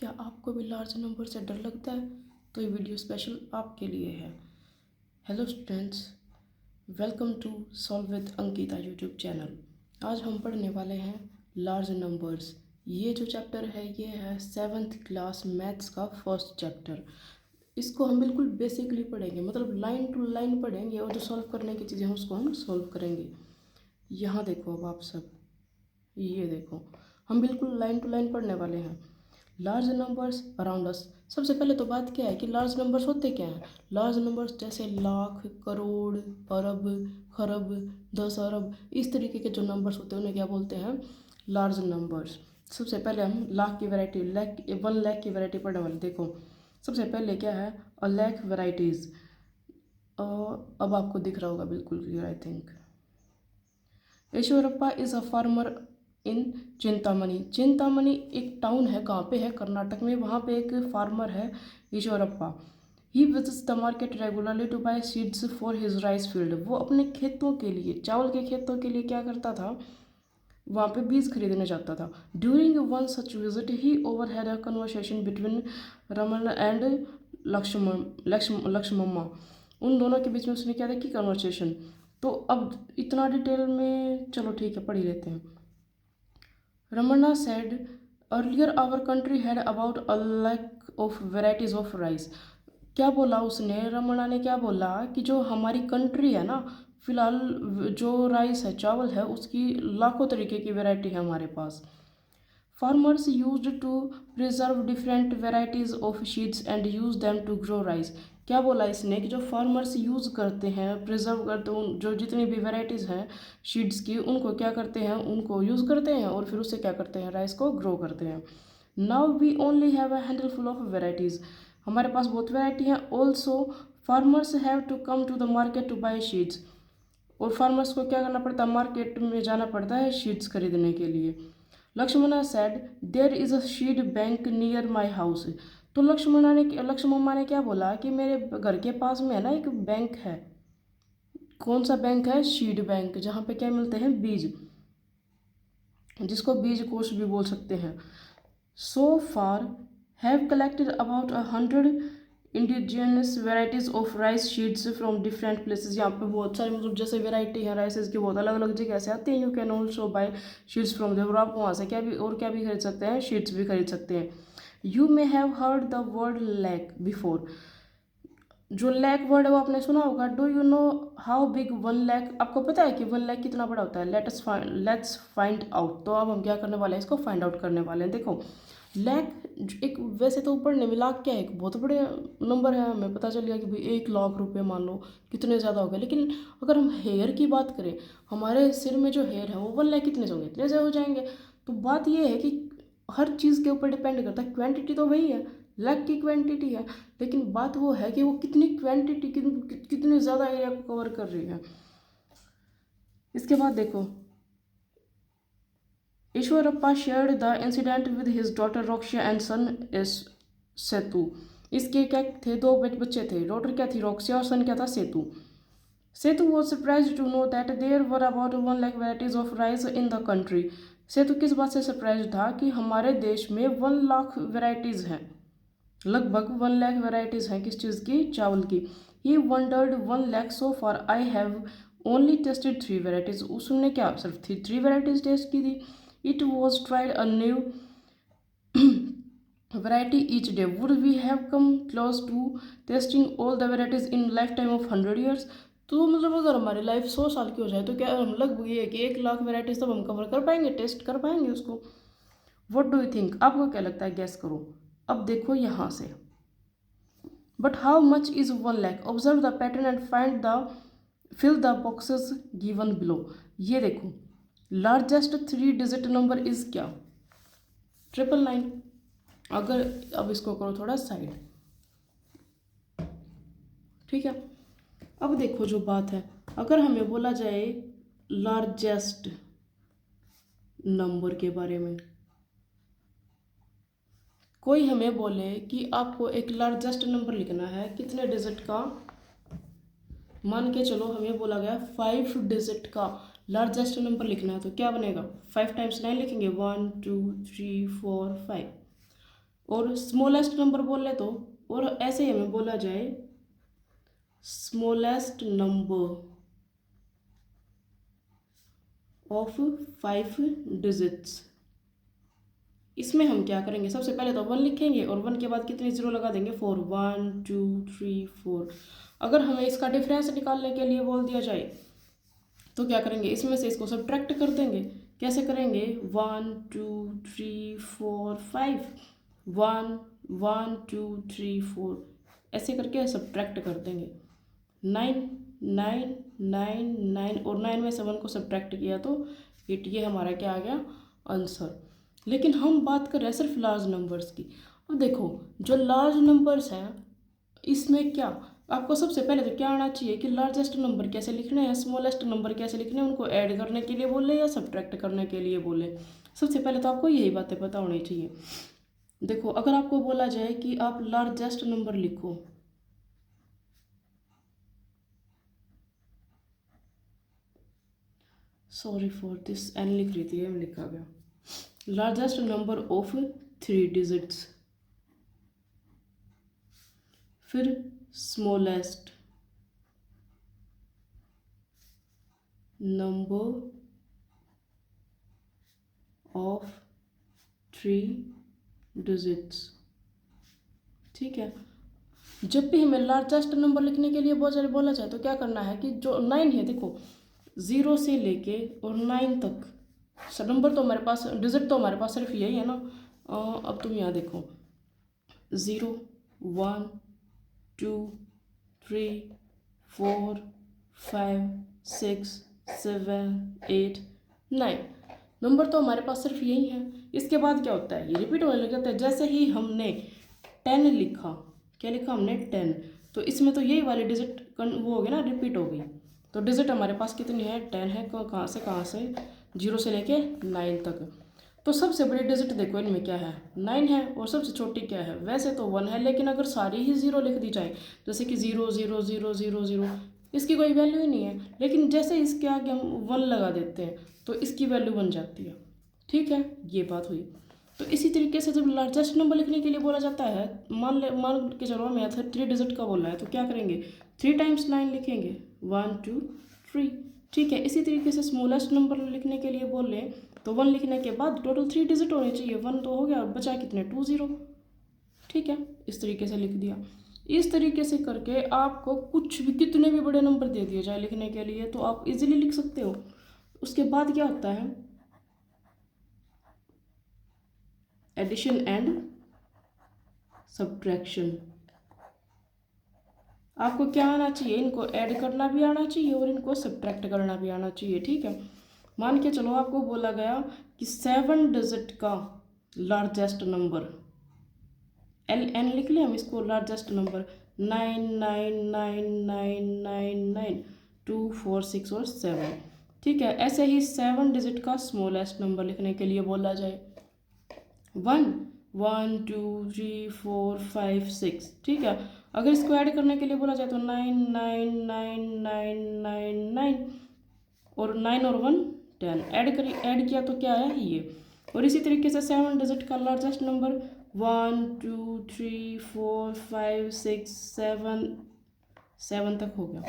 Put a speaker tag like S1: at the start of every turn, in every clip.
S1: क्या आपको भी लार्ज नंबर से डर लगता है? तो ये वीडियो स्पेशल आपके लिए है। Hello students, welcome to solve with Ankita YouTube channel. आज हम पढ़ने वाले हैं लार्ज नंबर्स। ये जो चैप्टर है ये है 7th क्लास मैथ्स का फर्स्ट चैप्टर। इसको हम बिल्कुल बेसिकली पढ़ेंगे, मतलब लाइन टू लाइन पढ़ेंगे और जो सॉल्व करने की चीज़ें हैं उसको हम सॉल्व करेंगे। यहाँ देखो, अब आप सब ये देखो, हम बिल्कुल लाइन टू लाइन पढ़ने वाले हैं। Large numbers around us. सबसे पहले तो बात क्या है कि लार्ज नंबर्स होते क्या हैं। लार्ज नंबर्स जैसे लाख, करोड़, अरब, खरब, 10 अरब, इस तरीके के जो नंबर्स होते हैं उन्हें क्या बोलते हैं? Large numbers. सबसे पहले हम लाख की वैरायटी, 1 लाख की वैरायटी पढ़ने वाले। देखो सबसे पहले क्या है, अ लाख वैराइटीज़। अब आपको दिख रहा होगा बिल्कुल clear I think. Yeshwarappa is a farmer in Chintamani. Chintamani एक टाउन है, कहाँ पे है? कर्नाटक में। वहाँ पे एक फार्मर है Yeshwarappa. He visits the market regularly to buy seeds for his rice field. वो अपने खेतों के लिए, चावल के खेतों के लिए क्या करता था? वहाँ पे बीज खरीदने जाता था। During one such visit he over had a conversation between Raman and Lakshmamma. उन दोनों के बीच में उसने क्या देखी? कन्वर्सेशन। तो अब इतना डिटेल में चलो ठीक है, पढ़ ही लेते हैं। Ramana said earlier our country had about a lakh of varieties of rice। क्या बोला उसने? रमन्ना ने क्या बोला कि जो हमारी कंट्री है ना, फिलहाल जो राइस है, चावल है, उसकी लाखों तरीके की वैरायटी है हमारे पास। Farmers used to preserve different varieties of seeds and use them to grow rice. क्या बोला इसने कि जो फार्मर्स यूज़ करते हैं, प्रिजर्व करते हैं, जो जितनी भी वेराइटीज़ हैं सीड्स की, उनको क्या करते हैं? उनको यूज़ करते हैं और फिर उससे क्या करते हैं? राइस को ग्रो करते हैं। Now we only have a handful of varieties. हमारे पास बहुत वेराइटी हैं। Also farmers have to come to the market to buy seeds. और फार्मर्स को क्या करना पड़ता है? मार्केट में जाना पड़ता है सीड्स खरीदने के लिए। Lakshmana said there is a seed bank near my house. तो लक्ष्मम्मा ने क्या बोला कि मेरे घर के पास में है ना एक बैंक है। कौन सा बैंक है? सीड बैंक, जहाँ पे क्या मिलते हैं? बीज, जिसको बीज कोष भी बोल सकते हैं। So far have collected about 100 indigenous varieties of rice seeds from different places. यहाँ पे बहुत सारी, मतलब जैसे वेराइटी है राइसेस की, बहुत अलग अलग जगह से आती हैं। You can also buy seeds from there. और आप वहाँ से क्या भी खरीद सकते हैं? शीड्स भी खरीद सकते हैं। You may have heard the word lakh before. जो लैक वर्ड है वो आपने सुना होगा। Do you know how big 1 lakh? आपको पता है कि 1 लाख कितना बड़ा होता है? Let's find out. तो अब हम क्या करने वाले हैं? इसको फाइंड आउट करने वाले हैं। देखो लाख एक, वैसे तो पढ़ने में लाख क्या है, एक बहुत बड़े नंबर है। हमें पता चल गया कि भाई 1 लाख रुपए मान लो, कितने ज़्यादा हो गए। लेकिन अगर हम हेयर की बात करें, हमारे सिर में जो हेयर है वो 1 लाख कितने से होंगे? इतने से हो जाएंगे। तो बात ये है कि हर चीज़ के ऊपर डिपेंड करता है। क्वांटिटी तो वही है, लाख की क्वांटिटी है, लेकिन बात वो है कि वो कितनी क्वांटिटी, कितने ज़्यादा एरिया को कवर कर रही है। इसके बाद देखो, Ishwarappa shared the incident with his daughter Roxia and son Setu. इसके क्या थे? 2 बच्चे थे। डॉटर क्या थी? रोक्सिया, और सन क्या था? Setu. Setu was surprise to know that there were about 1 lakh varieties of rice in the country. Setu किस बात से सरप्राइज था? कि हमारे देश में 1 लाख वेराइटीज़ हैं, लगभग 1 लाख वेराइटीज़ हैं। किस चीज़ की? चावल की। He wondered 1 lakh so far I have only tasted 3 varieties. उसने क्या सिर्फ 3 वेराइटीज़ टेस्ट की थी। It was tried a new variety each day. Would we have come close to testing all the varieties in lifetime of 100 years? तो मतलब अगर हमारी life 100 साल की हो जाए तो क्या हम लगभग ये है कि 1 लाख वेराइटीज तब हम कवर कर पाएंगे, टेस्ट कर पाएंगे उसको? What do you think? आपको क्या लगता है? गैस करो। अब देखो यहाँ से, but how much is 1 lakh? Observe the pattern and find the fill the boxes given below. ये देखो, लार्जेस्ट 3 डिजिट नंबर इज क्या? 999। अगर अब इसको करो थोड़ा साइड, ठीक है। अब देखो जो बात है, अगर हमें बोला जाए लार्जेस्ट नंबर के बारे में, कोई हमें बोले कि आपको एक लार्जेस्ट नंबर लिखना है कितने डिजिट का, मान के चलो हमें बोला गया 5 डिजिट का लार्जेस्ट नंबर लिखना है, तो क्या बनेगा? 5 टाइम्स 9 लिखेंगे, 1 2 3 4 5। और स्मॉलेस्ट नंबर बोल ले तो, और ऐसे ही हमें बोला जाए स्मॉलेस्ट नंबर ऑफ 5 डिजिट्स। इसमें हम क्या करेंगे, सबसे पहले तो 1 लिखेंगे और 1 के बाद कितने जीरो लगा देंगे, 4, 1 2 3 4। अगर हमें इसका डिफरेंस निकालने के लिए बोल दिया जाए तो क्या करेंगे, इसमें से इसको सब्ट्रैक्ट कर देंगे। कैसे करेंगे, 1 2 3 4 5, 1 1 2 3 4, ऐसे करके सब्ट्रैक्ट कर देंगे। 9 9 9 9 और 9 में से 1 को सब्ट्रैक्ट किया तो 8। ये हमारा क्या आ गया, आंसर। लेकिन हम बात कर रहे हैं सिर्फ लार्ज नंबर्स की। अब देखो जो लार्ज नंबर्स हैं इसमें क्या, आपको सबसे पहले तो क्या आना चाहिए कि लार्जेस्ट नंबर कैसे लिखने हैं, स्मॉलेस्ट नंबर कैसे लिखने हैं, उनको ऐड करने के लिए बोले या सब्ट्रैक्ट करने के लिए बोले। सबसे पहले तो आपको यही बातें पता होनी चाहिए। देखो अगर आपको बोला जाए कि आप लार्जेस्ट नंबर लिखो, सॉरी फॉर दिस, एन लिख रही थी एम लिखा गया, लार्जेस्ट नंबर ऑफ 3 डिजिट्स, फिर स्मॉलेस्ट नंबर ऑफ 3 डिजिट्स। ठीक है, जब भी हमें लार्जेस्ट नंबर लिखने के लिए बोला जाए तो क्या करना है कि जो 9 है, देखो 0 से लेके और 9 तक नंबर तो हमारे पास, डिजिट तो हमारे पास सिर्फ यही है ना। अब तुम यहाँ देखो 0 1 2 3 4 5 6 7 8 9, नंबर तो हमारे पास सिर्फ यही है। इसके बाद क्या होता है, ये रिपीट होने लग जाता है। जैसे ही हमने 10 लिखा, क्या लिखा हमने 10, तो इसमें तो यही वाली डिजिट वो हो गई ना, रिपीट हो गई। तो डिजिट हमारे पास कितनी है, 10 है। कहाँ से 0 से लेके 9 तक। तो सबसे बड़ी डिजिट देखो इनमें क्या है, 9 है, और सबसे छोटी क्या है, वैसे तो 1 है, लेकिन अगर सारी ही 0 लिख दी जाए, जैसे कि 0 0 0 0 0, इसकी कोई वैल्यू ही नहीं है। लेकिन जैसे इसके आगे हम 1 लगा देते हैं तो इसकी वैल्यू बन जाती है। ठीक है, ये बात हुई। तो इसी तरीके से जब लार्जेस्ट नंबर लिखने के लिए बोला जाता है, मान के चलो हमें 3 डिजिट का बोला है, तो क्या करेंगे, 3 टाइम्स 9 लिखेंगे, 1 2 3। ठीक है, इसी तरीके से स्मॉलेस्ट नंबर लिखने के लिए बोल लें तो 1 लिखने के बाद टोटल 3 डिजिट होने चाहिए। 1 तो हो गया, बचा कितने, 2 0। ठीक है, इस तरीके से लिख दिया। इस तरीके से करके आपको कुछ भी, कितने भी बड़े नंबर दे दिए जाए लिखने के लिए तो आप इजीली लिख सकते हो। उसके बाद क्या होता है, एडिशन एंड सब्ट्रैक्शन। आपको क्या आना चाहिए, इनको ऐड करना भी आना चाहिए और इनको सब्ट्रैक्ट करना भी आना चाहिए। ठीक है, मान के चलो आपको बोला गया कि 7 डिजिट का लार्जेस्ट नंबर, LN लिख लें हम इसको, लार्जेस्ट नंबर 9 9 9 9 9 9 2 4 6 और 7। ठीक है, ऐसे ही 7 डिजिट का स्मॉलेस्ट नंबर लिखने के लिए बोला जाए, 1 1 2 3 4 5 6। ठीक है, अगर इसको ऐड करने के लिए बोला जाए तो 9 9 9 9 9 9 और 9 और 1 10, ऐड किया तो क्या है ये। और इसी तरीके से 7 डिजिट का लार्जेस्ट नंबर 1 2 3 4 5 6 7 तक हो गया।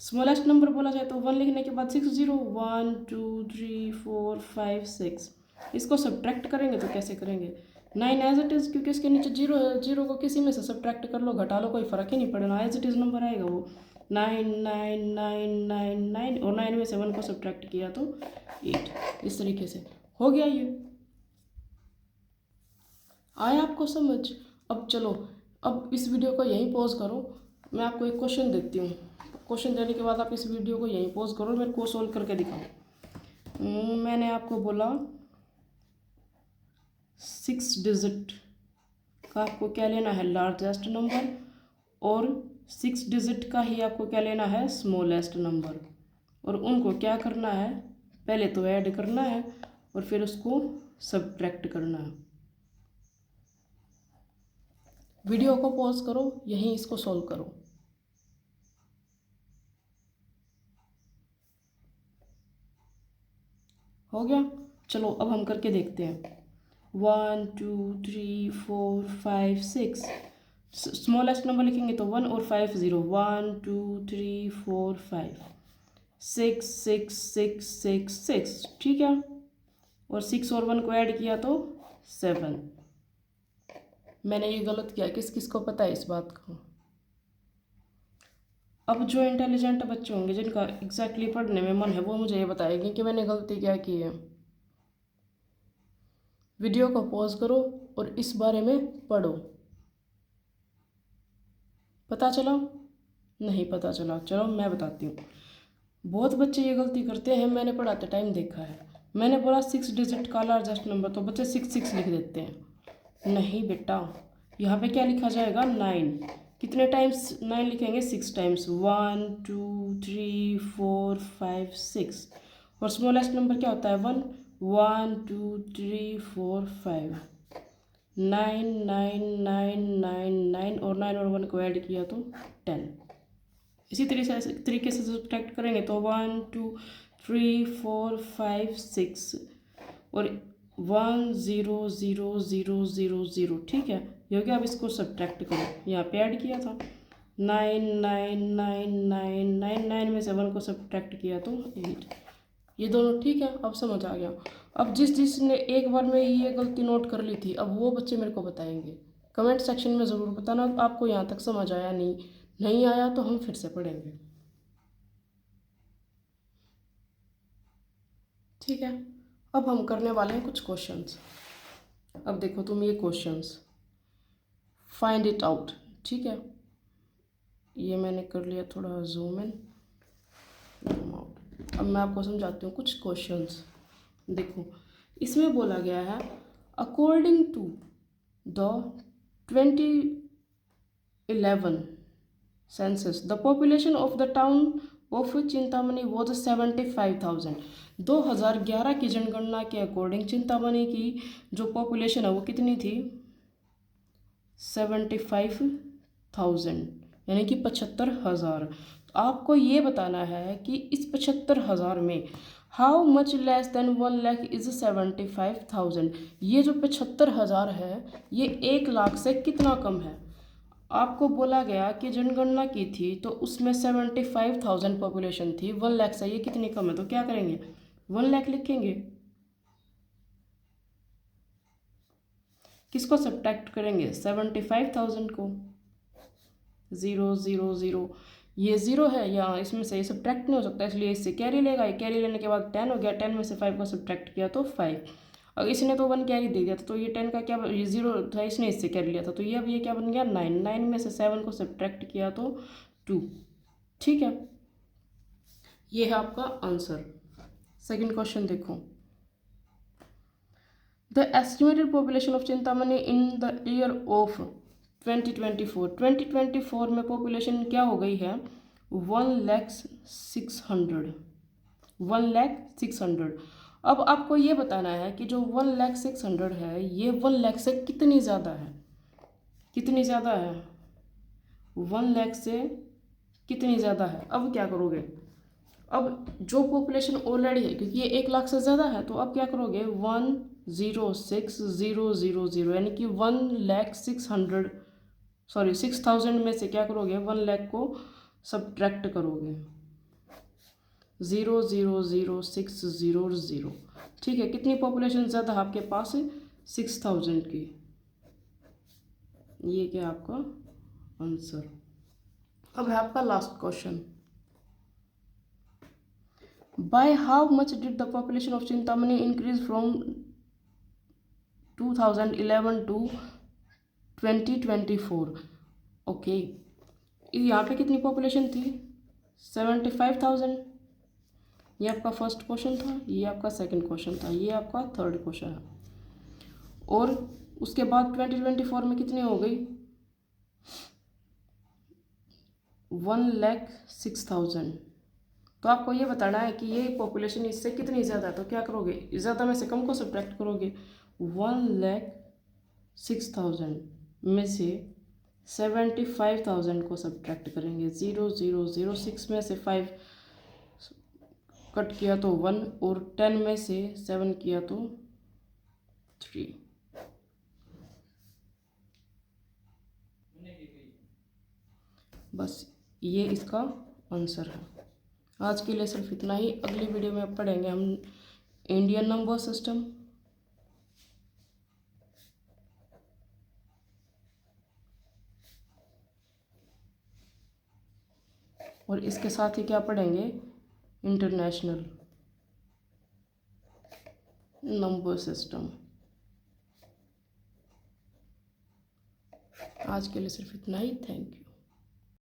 S1: स्मॉलेस्ट नंबर बोला जाए तो 1 लिखने के बाद 6 0 1 2 3 4 5 6। इसको सब्ट्रैक्ट करेंगे तो कैसे करेंगे, 9 एज इट इज़, क्योंकि इसके नीचे 0 है, 0 को किसी में से सब्ट्रैक्ट कर लो, घटा लो, कोई फ़र्क ही नहीं पड़ना, एज इट इज़ नंबर आएगा वो। 9 9 9 9 9 और 9 में से 1 को सब्ट्रैक्ट किया तो 8। इस तरीके से हो गया ये। आया आपको समझ। अब चलो, अब इस वीडियो को यहीं पॉज करो, मैं आपको एक क्वेश्चन देती हूँ। क्वेश्चन देने के बाद आप इस वीडियो को यहीं पॉज करो, मेरे को सोल्व करके दिखाओ। मैंने आपको बोला 6 डिजिट का आपको क्या लेना है, लार्जेस्ट नंबर, और 6 डिजिट का ही आपको क्या लेना है, स्मॉलेस्ट नंबर, और उनको क्या करना है, पहले तो ऐड करना है और फिर उसको सब्ट्रैक्ट करना है। वीडियो को पॉज करो, यहीं इसको सॉल्व करो। हो गया, चलो अब हम करके देखते हैं। 1 2 3 4 5 6। स्मॉलेस्ट नंबर लिखेंगे तो 1 और 5 0। 1 2 3 4 5 6 6 6 6 6, ठीक है। और 6 और 1 को ऐड किया तो 7। मैंने ये गलत किया, किस किस को पता है इस बात को? अब जो इंटेलिजेंट बच्चे होंगे जिनका एग्जैक्टली पढ़ने में मन है वो मुझे ये बताएंगे कि मैंने गलती क्या की है। वीडियो को पॉज करो और इस बारे में पढ़ो। पता चला? नहीं पता चला? चलो मैं बताती हूँ। बहुत बच्चे ये गलती करते हैं, मैंने पढ़ाते टाइम देखा है। मैंने बोला 6 डिजिट का लार्जेस्ट नंबर, तो बच्चे 6 6 लिख देते हैं। नहीं बेटा, यहाँ पे क्या लिखा जाएगा? 9। कितने टाइम्स 9 लिखेंगे? 6 टाइम्स। 1 2 3 4 5 6। और स्मॉलेस्ट नंबर क्या होता है? 1 1 2 3 4 5 9 9 9 9 9 और 9 और 1 को ऐड किया तो 10। इसी तरीके से सब्ट्रैक्ट करेंगे तो 1 2 3 4 5 6 और 1 0 0 0 0 0, ठीक है। ये हो गया। अब इसको सब्ट्रैक्ट करो, यहाँ पे ऐड किया था 9 9 9 9 9 9 में से 1 को सब्ट्रैक्ट किया तो 8। ये दोनों ठीक है, अब समझ आ गया। अब जिसने एक बार में ये गलती नोट कर ली थी, अब वो बच्चे मेरे को बताएंगे। कमेंट सेक्शन में ज़रूर बताना आपको यहाँ तक समझ आया। नहीं आया तो हम फिर से पढ़ेंगे, ठीक है। अब हम करने वाले हैं कुछ क्वेश्चंस। अब देखो तुम ये क्वेश्चंस, फाइंड इट आउट, ठीक है। ये मैंने कर लिया थोड़ा जूम इन, जूम आउट। अब मैं आपको समझाती हूँ कुछ क्वेश्चंस। देखो इसमें बोला गया है, according to the 2011 census the population of the town of Chintamani was 75,000। 2011 की जनगणना के अकॉर्डिंग चिंतामणि की जो पॉपुलेशन है वो कितनी थी? 75,000, यानी कि 75,000। तो आपको ये बताना है कि इस 75,000 में how much less than 1 lakh is 75,000। ये जो 75,000 है ये 1 लाख से कितना कम है? आपको बोला गया कि जनगणना की थी तो उसमें 75,000 पॉपुलेशन थी, 1 लाख से ये कितनी कम है, तो क्या करेंगे? 1 लाख लिखेंगे। किसको सब्ट्रैक्ट करेंगे? 75,000 को। 0 0 0, ये 0 है, या इसमें से ये सब्ट्रैक्ट नहीं हो सकता, इसलिए इससे कैरी लेगा। ये कैरी लेने के बाद 10 हो गया। 10 में से 5 को सब्ट्रैक्ट किया तो 5। और इसने तो 1 कैरी दे दिया था, तो ये 10 का क्या, ये 0 था, इसने इससे कैरी लिया था, तो ये अब ये क्या बन गया? 9। 9 में से 7 को सब्ट्रैक्ट किया तो 2, ठीक है। ये है आपका आंसर। सेकंड क्वेश्चन देखो, the estimated population of Chintamani in the year of 2024 में पॉपुलेशन क्या हो गई है? 1,06,000। 1,06,000। अब आपको ये बताना है कि जो 1,06,000 है ये 1 लाख से कितनी ज़्यादा है? कितनी ज़्यादा है? 1 लाख से कितनी ज़्यादा है? अब क्या करोगे? अब जो पॉपुलेशन ऑलरेडी है, क्योंकि ये 1 लाख से ज़्यादा है, तो अब क्या करोगे? 1,06,000, यानी कि 6,000 में से क्या करोगे? 1 लाख को सब्ट्रैक्ट करोगे। 0,006,000, ठीक है। कितनी पॉपुलेशन ज़्यादा है आपके पास? 6,000 की। ये क्या आपका आंसर। अब है आपका last question, by how much did the population of Chintamani increase from 2011 to 2024? Okay, यहाँ पे कितनी पॉपुलेशन थी? 75,000। ये आपका फर्स्ट क्वेश्चन था, ये आपका सेकंड क्वेश्चन था, ये आपका थर्ड क्वेश्चन है। और उसके बाद 2024 में कितनी हो गई? 1,06,000। तो आपको ये बताना है कि ये पॉपुलेशन इससे कितनी ज़्यादा है, तो क्या करोगे? ज़्यादा में से कम को सब्ट्रैक्ट करोगे। 1,06,000 में से 75,000 को सब्ट्रैक्ट करेंगे। 0,006 में से 5 कट किया तो 1, और 10 में से 7 किया तो 3। बस ये इसका आंसर है। आज के लिए सिर्फ इतना ही। अगली वीडियो में पढ़ेंगे हम इंडियन नंबर सिस्टम, और इसके साथ ही क्या पढ़ेंगे, इंटरनेशनल नंबर सिस्टम। आज के लिए सिर्फ इतना ही। Thank you.